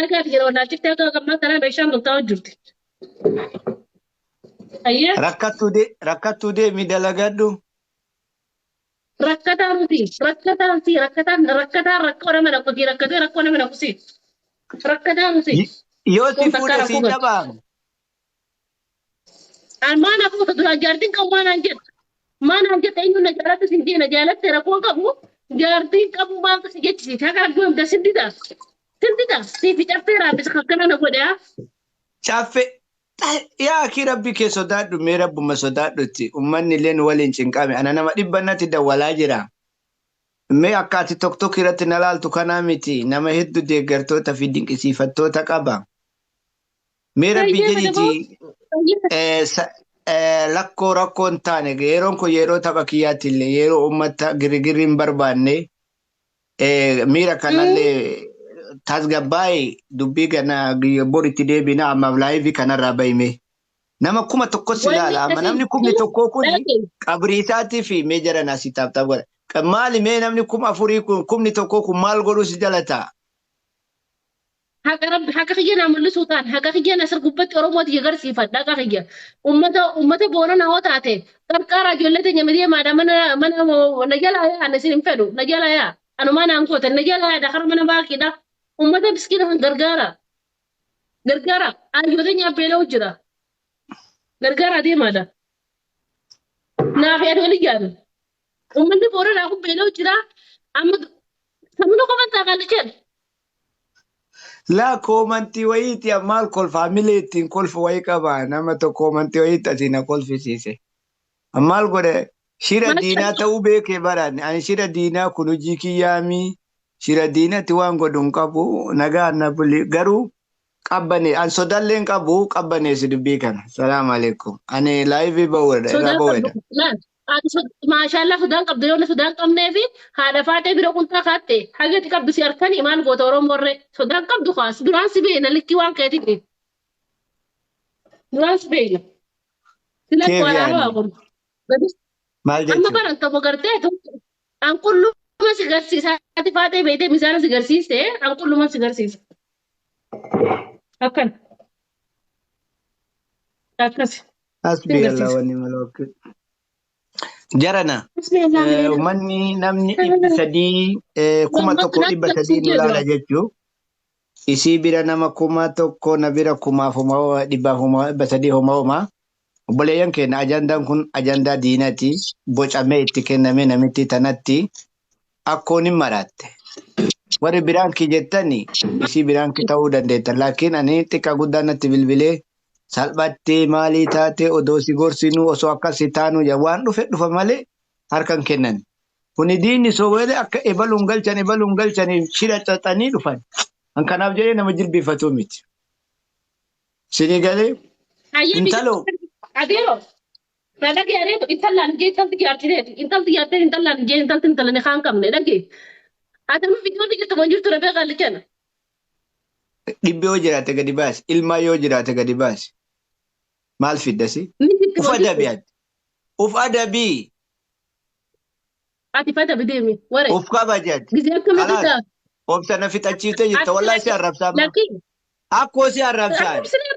كيف كده ولا تيك توك كمان ترى بيشان بتاع جرتي أيه Rakkattuu deemi dalagadhu. ركتا ركونا من أكوتي ركتا ركونا من أكوسي ركتا نسي Yoo si كون fuudhe تكارا siin كوغت dhabaamu. ما أنا فوت دون جارتين كم ما نجت ما نجت إنه نجارات سندي نجارات ترى كون كابو جارتين كابو ما كسيجت سي تكارا دوم تسندي دا سندي دا سي في تفسير بس خكنا نقوله Caffee. Yaa akii rabbi kee sodaadhu mee rabbuma sodaadhutti ummanni illee nu waliin cinqame ana nama dhibbannatti dawwalaa jira. Mee akka ati tokko irratti na laaltu kanaa miti nama hedduu deeggartoota fi dinqisiifattoota qaba. Mee rabbi طيب jedhiti دبو طيب lakkoo rakkoo hin taane yeroon kun yeroo tapha kiyyaatti illee yeroo uummata girigirri hin barbaanne miira kanallee tasgabbaa'ee dubbii kana boritti deebina ammaaf laayivii kanarraa bahime. Nama kuma tokko si وين laala amma namni kumni tokkoo kuni qabrii isaatii fi mee jara naasii taaptaaf godha. Maali mee namni kuma afurii kun kumni tokkoo kun maal godhuu si jala ta'a? حق رب حق خينا من السلطان حق خينا سر قبة أرومات يجر سيفات حق خيا أمته بونا نواتاته طب كارا جلته نمديه ما دام من نجلا يا أنا سيرم فلو نجلا يا أنا ما نانكوت نجلا يا دخل من باقي ده أمته بسكينه غرغارة غرغارة أيوة يا بيلو جرا غرغارة دي ما ده نافع دولي جان أمته بونا ناكو بيلو جرا أما سمنو كمان تاكل Laa koomantii wayiiti ammaal kolfaamilee ittiin kolfu wayii qaba nama tokko koomantii wayiiti asii na kolfisiise. Ammaal godhe shira ما شاء diinaa الله ta'uu beekee baraan ani shira diinaa kun hojii kiyyaamii shira diinatti waan godhu hin qabu nagaa na buli garuu qabbane an sodalleen qabu qabbaneessi dubbii kana. Salaamu alaikum. Ani laayivii ba'uudha irraa سودان ba'uudha. قبل لا ما شاء الله سودان قبل يوم سودان قبل نبي هذا فاتي بيرو كنت خاتي حاجة تكبر سيرتني إيمان قطورو مرة سودان قبل خاص دران سبينا لكي وان كاتي دران سبينا سلك Keef ولا yaani هواكم بس maal أما jechuudha? برا أنت بقرتي أن كل ما سيغرسي ساتي فاتي بيتي مثال سيغرسي سي أن كل ما سيغرسي أكن أكس Hasbi Allah سيغرسي wa ni'mal wakil. Jarana. بسم الله علينا Uummanni namni dhibbi sadii kuma لما tokko كنا dhibba sadii nu laala سجل jechuun isii bira nama kuma tokko na bira kumaaf dhibbaaf dhibba sadii homaa. Obboleeyyan keenya ajandaan kun ajandaa diinaati. Bocamee itti kenname namitti tanatti akkoon hin maraatte. Warri biraanki jettani isii biraanki ta'uu dandeetta. Laakiin ani xiqqaa guddaa natti bilbilee salphattee maalii taate odoo si gorsinuu osoo akkas taanu waan dhufa malee harkan kennan. Kuni diinni soowweelee akka ebaluun galchanii shira xaxanii dhufan. Kan kanaaf jedhee nama jilbiifatu miti. Sinii galee أيه بيجي intaloo أديرو Nada que haré, intalan je intal tiarte intalan je intal tintalan khan kam ne lagi. Ata mu video ni to manjur to rabe gal ken. dhibbi yoo jiraate gadi baasi. Ilmaa yoo jiraate gadi baasi. Maal fiddasi? Min titti Uf manjur adabii ati. Uf adabii. ati fata bidemi ware. Uf kabajati. Gize kam Kalaas. da. Obsa na fixachiifte jirta. Wallahi si arrabsaa maa. Laki. Akkoo si Aku arrabsaan. sini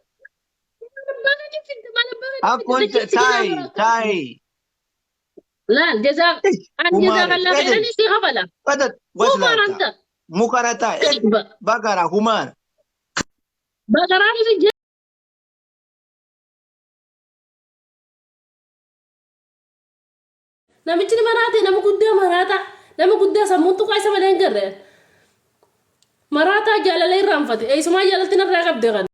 mana ni fit mana bana Akkoon ni fit taayi. لا الجزاء أن جزاك Humaare. الله خيرا استغفر Wadat هو ما waslaata. أنت Mukara taayi. Bagara humaar. بقراني في namichi nama guddaa sammuun tuqaa isa malee hin garre maraataa jaalala irraanfate eessumaa jaalalti narraa qabde kan